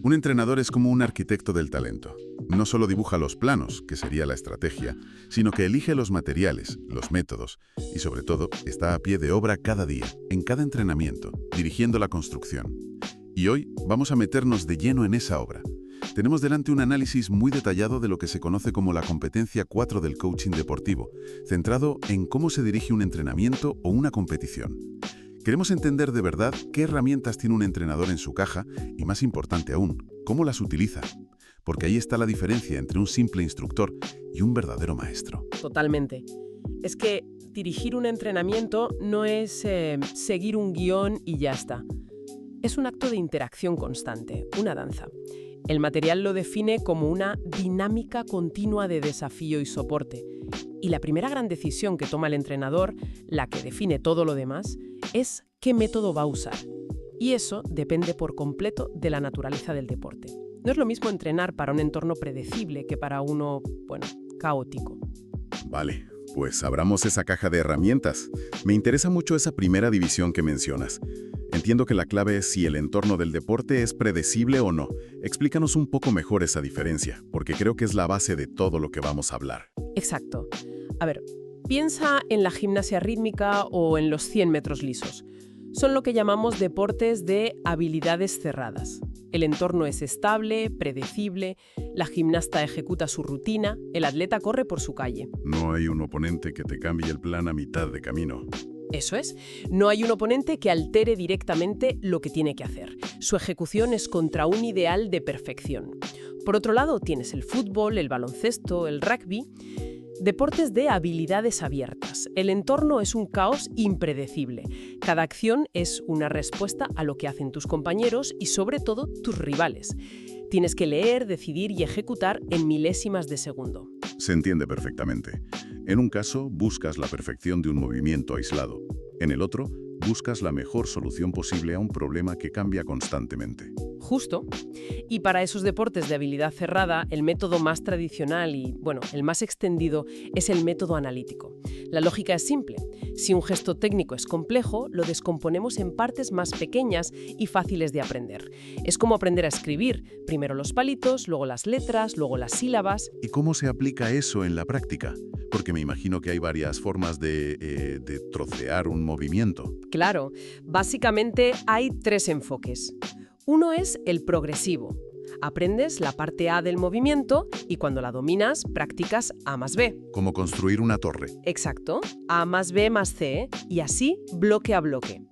Un entrenador es como un arquitecto del talento. No solo dibuja los planos, que sería la estrategia, sino que elige los materiales, los métodos y, sobre todo, está a pie de obra cada día, en cada entrenamiento, dirigiendo la construcción. Y hoy vamos a meternos de lleno en esa obra. Tenemos delante un análisis muy detallado de lo que se conoce como la competencia 4 del coaching deportivo, centrado en cómo se dirige un entrenamiento o una competición. Queremos entender de verdad qué herramientas tiene un entrenador en su caja y, más importante aún, cómo las utiliza. Porque ahí está la diferencia entre un simple instructor y un verdadero maestro. Totalmente. Es que dirigir un entrenamiento no es seguir un guión y ya está. Es un acto de interacción constante, una danza. El material lo define como una dinámica continua de desafío y soporte. Y la primera gran decisión que toma el entrenador, la que define todo lo demás, es qué método va a usar. Y eso depende por completo de la naturaleza del deporte. No es lo mismo entrenar para un entorno predecible que para uno, caótico. Vale, pues abramos esa caja de herramientas. Me interesa mucho esa primera división que mencionas. Entiendo que la clave es si el entorno del deporte es predecible o no. Explícanos un poco mejor esa diferencia, porque creo que es la base de todo lo que vamos a hablar. Exacto. A ver, piensa en la gimnasia rítmica o en los 100 metros lisos. Son lo que llamamos deportes de habilidades cerradas. El entorno es estable, predecible, la gimnasta ejecuta su rutina, el atleta corre por su calle. No hay un oponente que te cambie el plan a mitad de camino. Eso es, no hay un oponente que altere directamente lo que tiene que hacer. Su ejecución es contra un ideal de perfección. Por otro lado, tienes el fútbol, el baloncesto, el rugby. Deportes de habilidades abiertas. El entorno es un caos impredecible. Cada acción es una respuesta a lo que hacen tus compañeros y, sobre todo, tus rivales. Tienes que leer, decidir y ejecutar en milésimas de segundo. Se entiende perfectamente. En un caso, buscas la perfección de un movimiento aislado. En el otro, buscas la mejor solución posible a un problema que cambia constantemente. Justo. Y para esos deportes de habilidad cerrada, el método más tradicional y, el más extendido es el método analítico. La lógica es simple. Si un gesto técnico es complejo, lo descomponemos en partes más pequeñas y fáciles de aprender. Es como aprender a escribir. Primero los palitos, luego las letras, luego las sílabas. ¿Y cómo se aplica eso en la práctica? Porque me imagino que hay varias formas de trocear un movimiento. Claro. Básicamente hay 3 enfoques. Uno es el progresivo. Aprendes la parte A del movimiento y cuando la dominas, practicas A más B. Como construir una torre. Exacto. A más B más C y así bloque a bloque.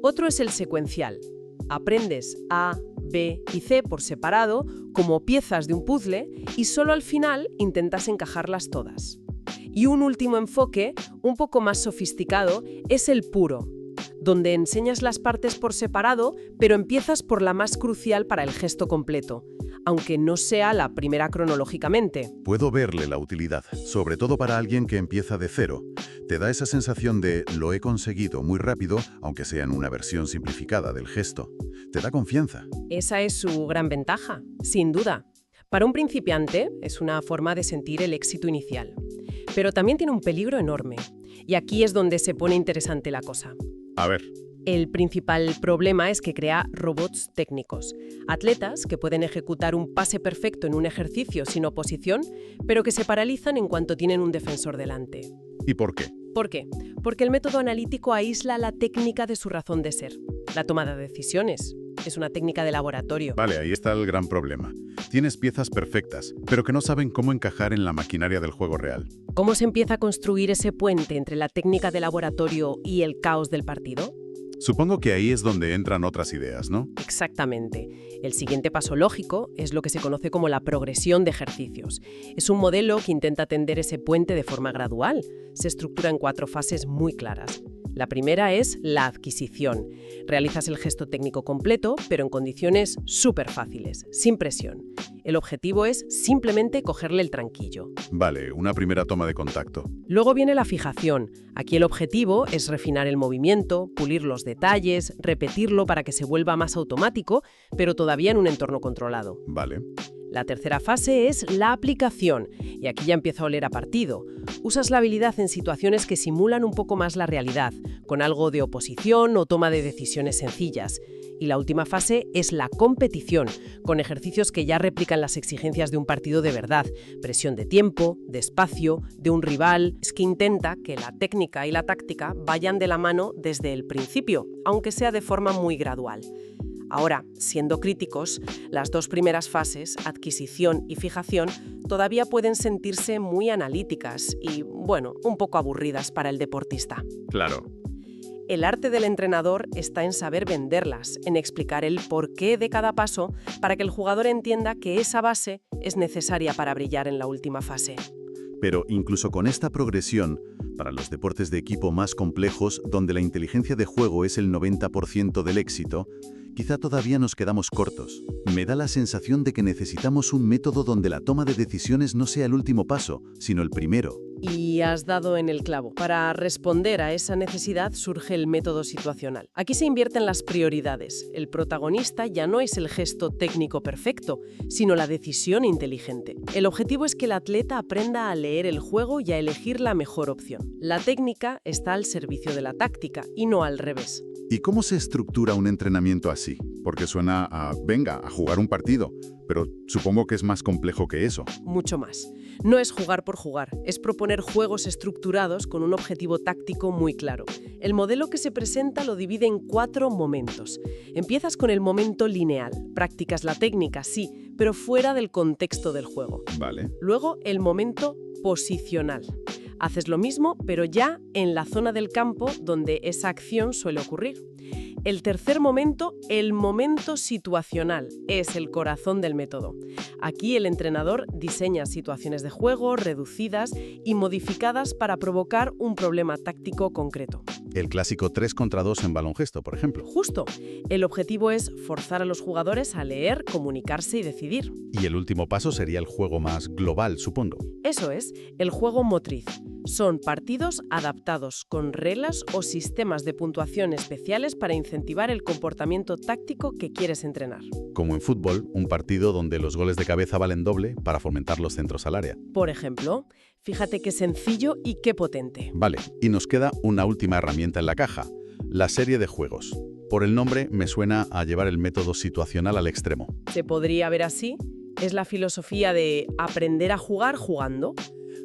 Otro es el secuencial. Aprendes A, B y C por separado como piezas de un puzzle y solo al final intentas encajarlas todas. Y un último enfoque, un poco más sofisticado, es el puro, donde enseñas las partes por separado, pero empiezas por la más crucial para el gesto completo, aunque no sea la primera cronológicamente. Puedo verle la utilidad, sobre todo para alguien que empieza de cero. Te da esa sensación de lo he conseguido muy rápido, aunque sea en una versión simplificada del gesto. Te da confianza. Esa es su gran ventaja, sin duda. Para un principiante es una forma de sentir el éxito inicial. Pero también tiene un peligro enorme. Y aquí es donde se pone interesante la cosa. A ver. El principal problema es que crea robots técnicos, atletas que pueden ejecutar un pase perfecto en un ejercicio sin oposición, pero que se paralizan en cuanto tienen un defensor delante. ¿Y por qué? ¿Por qué? Porque el método analítico aísla la técnica de su razón de ser, la toma de decisiones. Es una técnica de laboratorio. Vale, ahí está el gran problema. Tienes piezas perfectas, pero que no saben cómo encajar en la maquinaria del juego real. ¿Cómo se empieza a construir ese puente entre la técnica de laboratorio y el caos del partido? Supongo que ahí es donde entran otras ideas, ¿no? Exactamente. El siguiente paso lógico es lo que se conoce como la progresión de ejercicios. Es un modelo que intenta tender ese puente de forma gradual. Se estructura en 4 fases muy claras. La primera es la adquisición. Realizas el gesto técnico completo, pero en condiciones súper fáciles, sin presión. El objetivo es simplemente cogerle el tranquillo. Vale, una primera toma de contacto. Luego viene la fijación. Aquí el objetivo es refinar el movimiento, pulir los detalles, repetirlo para que se vuelva más automático, pero todavía en un entorno controlado. Vale. La tercera fase es la aplicación, y aquí ya empieza a oler a partido. Usas la habilidad en situaciones que simulan un poco más la realidad, con algo de oposición o toma de decisiones sencillas. Y la última fase es la competición, con ejercicios que ya replican las exigencias de un partido de verdad. Presión de tiempo, de espacio, de un rival. Es que intenta que la técnica y la táctica vayan de la mano desde el principio, aunque sea de forma muy gradual. Ahora, siendo críticos, las dos primeras fases, adquisición y fijación, todavía pueden sentirse muy analíticas y, bueno, un poco aburridas para el deportista. Claro. El arte del entrenador está en saber venderlas, en explicar el porqué de cada paso para que el jugador entienda que esa base es necesaria para brillar en la última fase. Pero incluso con esta progresión, para los deportes de equipo más complejos, donde la inteligencia de juego es el 90% del éxito, quizá todavía nos quedamos cortos. Me da la sensación de que necesitamos un método donde la toma de decisiones no sea el último paso, sino el primero. Y has dado en el clavo. Para responder a esa necesidad surge el método situacional. Aquí se invierten las prioridades. El protagonista ya no es el gesto técnico perfecto, sino la decisión inteligente. El objetivo es que el atleta aprenda a leer el juego y a elegir la mejor opción. La técnica está al servicio de la táctica y no al revés. ¿Y cómo se estructura un entrenamiento así? Porque suena a jugar un partido, pero supongo que es más complejo que eso. Mucho más. No es jugar por jugar, es proponer juegos estructurados con un objetivo táctico muy claro. El modelo que se presenta lo divide en 4 momentos. Empiezas con el momento lineal. Practicas la técnica, sí, pero fuera del contexto del juego. Vale. Luego, el momento posicional. Haces lo mismo, pero ya en la zona del campo donde esa acción suele ocurrir. El tercer momento, el momento situacional, es el corazón del método. Aquí el entrenador diseña situaciones de juego reducidas y modificadas para provocar un problema táctico concreto. El clásico 3 contra 2 en baloncesto, por ejemplo. Justo. El objetivo es forzar a los jugadores a leer, comunicarse y decidir. Y el último paso sería el juego más global, supongo. Eso es, el juego motriz. Son partidos adaptados con reglas o sistemas de puntuación especiales para incentivar el comportamiento táctico que quieres entrenar. Como en fútbol, un partido donde los goles de cabeza valen doble para fomentar los centros al área. Por ejemplo, fíjate qué sencillo y qué potente. Vale, y nos queda una última herramienta en la caja, la serie de juegos. Por el nombre me suena a llevar el método situacional al extremo. Se podría ver así. Es la filosofía de aprender a jugar jugando.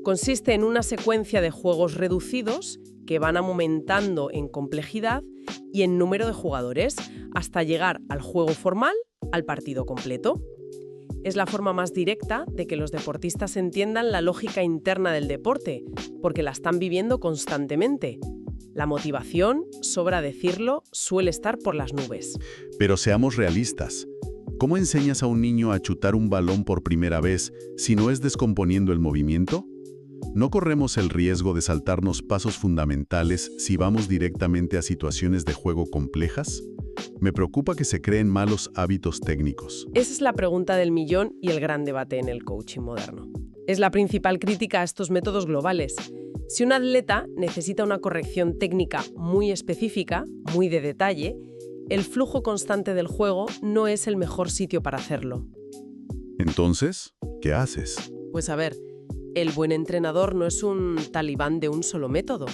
Consiste en una secuencia de juegos reducidos que van aumentando en complejidad y en número de jugadores hasta llegar al juego formal, al partido completo. Es la forma más directa de que los deportistas entiendan la lógica interna del deporte, porque la están viviendo constantemente. La motivación, sobra decirlo, suele estar por las nubes. Pero seamos realistas. ¿Cómo enseñas a un niño a chutar un balón por primera vez si no es descomponiendo el movimiento? ¿No corremos el riesgo de saltarnos pasos fundamentales si vamos directamente a situaciones de juego complejas? Me preocupa que se creen malos hábitos técnicos. Esa es la pregunta del millón y el gran debate en el coaching moderno. Es la principal crítica a estos métodos globales. Si un atleta necesita una corrección técnica muy específica, muy de detalle, el flujo constante del juego no es el mejor sitio para hacerlo. Entonces, ¿qué haces? Pues a ver, el buen entrenador no es un talibán de un solo método,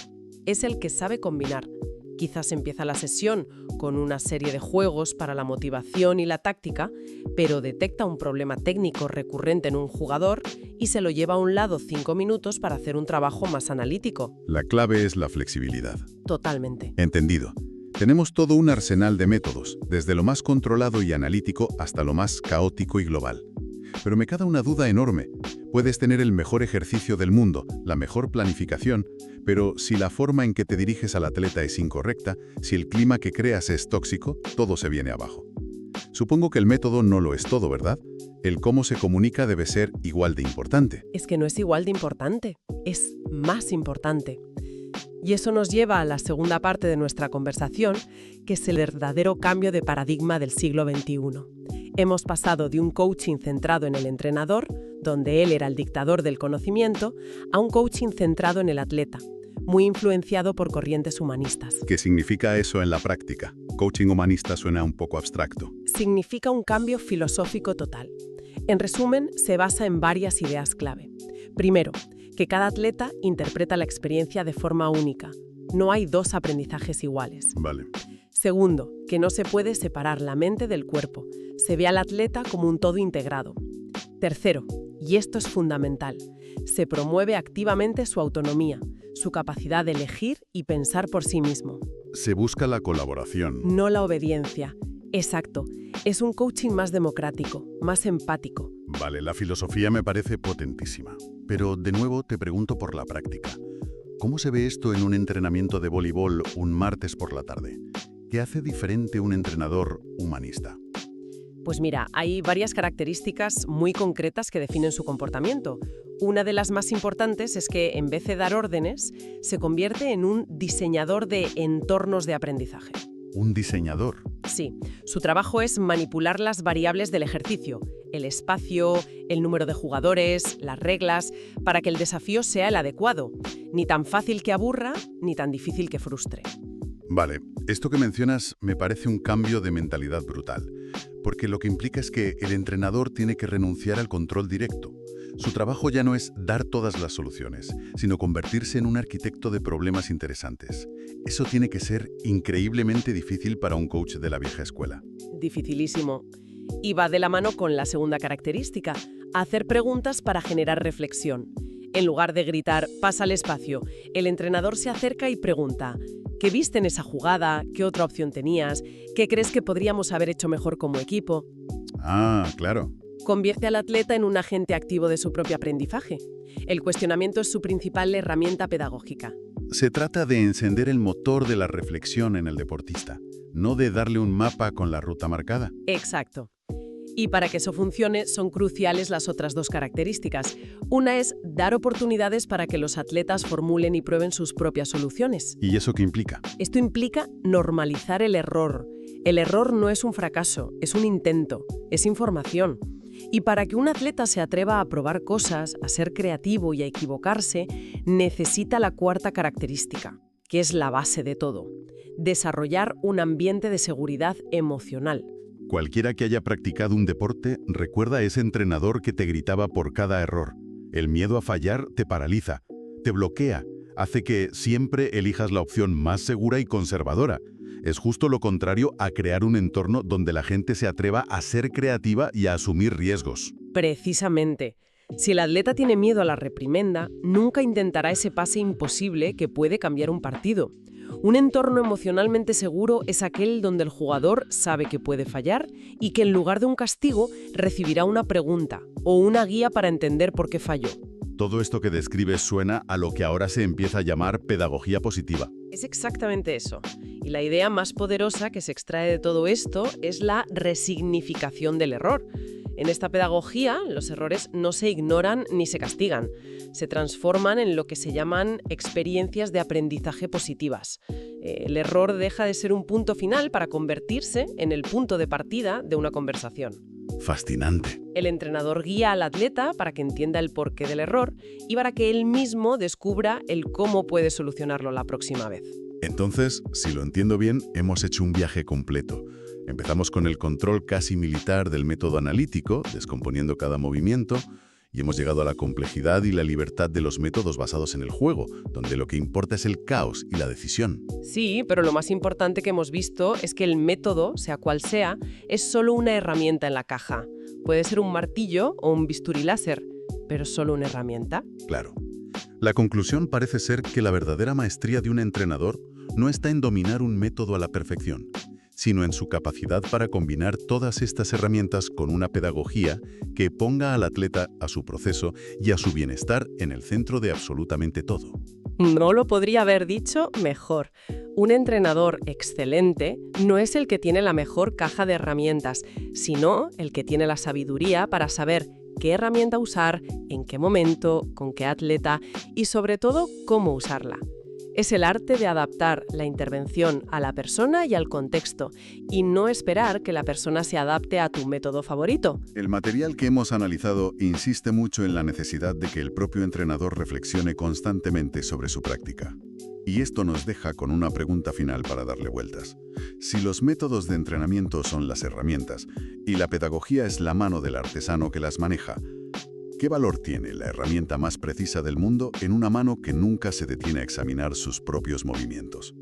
es el que sabe combinar. Quizás empieza la sesión con una serie de juegos para la motivación y la táctica, pero detecta un problema técnico recurrente en un jugador y se lo lleva a un lado 5 minutos para hacer un trabajo más analítico. La clave es la flexibilidad. Totalmente. Entendido. Tenemos todo un arsenal de métodos, desde lo más controlado y analítico hasta lo más caótico y global. Pero me queda una duda enorme. Puedes tener el mejor ejercicio del mundo, la mejor planificación, pero si la forma en que te diriges al atleta es incorrecta, si el clima que creas es tóxico, todo se viene abajo. Supongo que el método no lo es todo, ¿verdad? El cómo se comunica debe ser igual de importante. Es que no es igual de importante, es más importante. Y eso nos lleva a la segunda parte de nuestra conversación, que es el verdadero cambio de paradigma del siglo XXI. Hemos pasado de un coaching centrado en el entrenador, donde él era el dictador del conocimiento, a un coaching centrado en el atleta, muy influenciado por corrientes humanistas. ¿Qué significa eso en la práctica? Coaching humanista suena un poco abstracto. Significa un cambio filosófico total. En resumen, se basa en varias ideas clave. Primero, que cada atleta interpreta la experiencia de forma única. No hay 2 aprendizajes iguales. Vale. Segundo, que no se puede separar la mente del cuerpo. Se ve al atleta como un todo integrado. Tercero, y esto es fundamental, se promueve activamente su autonomía, su capacidad de elegir y pensar por sí mismo. Se busca la colaboración. No la obediencia. Exacto. Es un coaching más democrático, más empático. Vale, la filosofía me parece potentísima. Pero de nuevo te pregunto por la práctica. ¿Cómo se ve esto en un entrenamiento de voleibol un martes por la tarde? ¿Qué hace diferente un entrenador humanista? Pues mira, hay varias características muy concretas que definen su comportamiento. Una de las más importantes es que, en vez de dar órdenes, se convierte en un diseñador de entornos de aprendizaje. ¿Un diseñador? Sí, su trabajo es manipular las variables del ejercicio, el espacio, el número de jugadores, las reglas, para que el desafío sea el adecuado, ni tan fácil que aburra, ni tan difícil que frustre. Vale, esto que mencionas me parece un cambio de mentalidad brutal, porque lo que implica es que el entrenador tiene que renunciar al control directo. Su trabajo ya no es dar todas las soluciones, sino convertirse en un arquitecto de problemas interesantes. Eso tiene que ser increíblemente difícil para un coach de la vieja escuela. Dificilísimo. Y va de la mano con la segunda característica, hacer preguntas para generar reflexión. En lugar de gritar, pasa al espacio, el entrenador se acerca y pregunta, ¿qué viste en esa jugada? ¿Qué otra opción tenías? ¿Qué crees que podríamos haber hecho mejor como equipo? Ah, claro. Convierte al atleta en un agente activo de su propio aprendizaje. El cuestionamiento es su principal herramienta pedagógica. Se trata de encender el motor de la reflexión en el deportista, no de darle un mapa con la ruta marcada. Exacto. Y para que eso funcione, son cruciales las otras dos características. Una es dar oportunidades para que los atletas formulen y prueben sus propias soluciones. ¿Y eso qué implica? Esto implica normalizar el error. El error no es un fracaso, es un intento, es información. Y para que un atleta se atreva a probar cosas, a ser creativo y a equivocarse, necesita la cuarta característica, que es la base de todo: desarrollar un ambiente de seguridad emocional. Cualquiera que haya practicado un deporte recuerda a ese entrenador que te gritaba por cada error. El miedo a fallar te paraliza, te bloquea, hace que siempre elijas la opción más segura y conservadora. Es justo lo contrario a crear un entorno donde la gente se atreva a ser creativa y a asumir riesgos. Precisamente. Si el atleta tiene miedo a la reprimenda, nunca intentará ese pase imposible que puede cambiar un partido. Un entorno emocionalmente seguro es aquel donde el jugador sabe que puede fallar y que en lugar de un castigo recibirá una pregunta o una guía para entender por qué falló. Todo esto que describes suena a lo que ahora se empieza a llamar pedagogía positiva. Es exactamente eso. Y la idea más poderosa que se extrae de todo esto es la resignificación del error. En esta pedagogía, los errores no se ignoran ni se castigan. Se transforman en lo que se llaman experiencias de aprendizaje positivas. El error deja de ser un punto final para convertirse en el punto de partida de una conversación. Fascinante. El entrenador guía al atleta para que entienda el porqué del error y para que él mismo descubra el cómo puede solucionarlo la próxima vez. Entonces, si lo entiendo bien, hemos hecho un viaje completo. Empezamos con el control casi militar del método analítico, descomponiendo cada movimiento, y hemos llegado a la complejidad y la libertad de los métodos basados en el juego, donde lo que importa es el caos y la decisión. Sí, pero lo más importante que hemos visto es que el método, sea cual sea, es solo una herramienta en la caja. Puede ser un martillo o un bisturí láser, pero solo una herramienta. Claro. La conclusión parece ser que la verdadera maestría de un entrenador no está en dominar un método a la perfección, sino en su capacidad para combinar todas estas herramientas con una pedagogía que ponga al atleta, a su proceso y a su bienestar en el centro de absolutamente todo. No lo podría haber dicho mejor. Un entrenador excelente no es el que tiene la mejor caja de herramientas, sino el que tiene la sabiduría para saber qué herramienta usar, en qué momento, con qué atleta y sobre todo cómo usarla. Es el arte de adaptar la intervención a la persona y al contexto, y no esperar que la persona se adapte a tu método favorito. El material que hemos analizado insiste mucho en la necesidad de que el propio entrenador reflexione constantemente sobre su práctica. Y esto nos deja con una pregunta final para darle vueltas. Si los métodos de entrenamiento son las herramientas y la pedagogía es la mano del artesano que las maneja, ¿qué valor tiene la herramienta más precisa del mundo en una mano que nunca se detiene a examinar sus propios movimientos?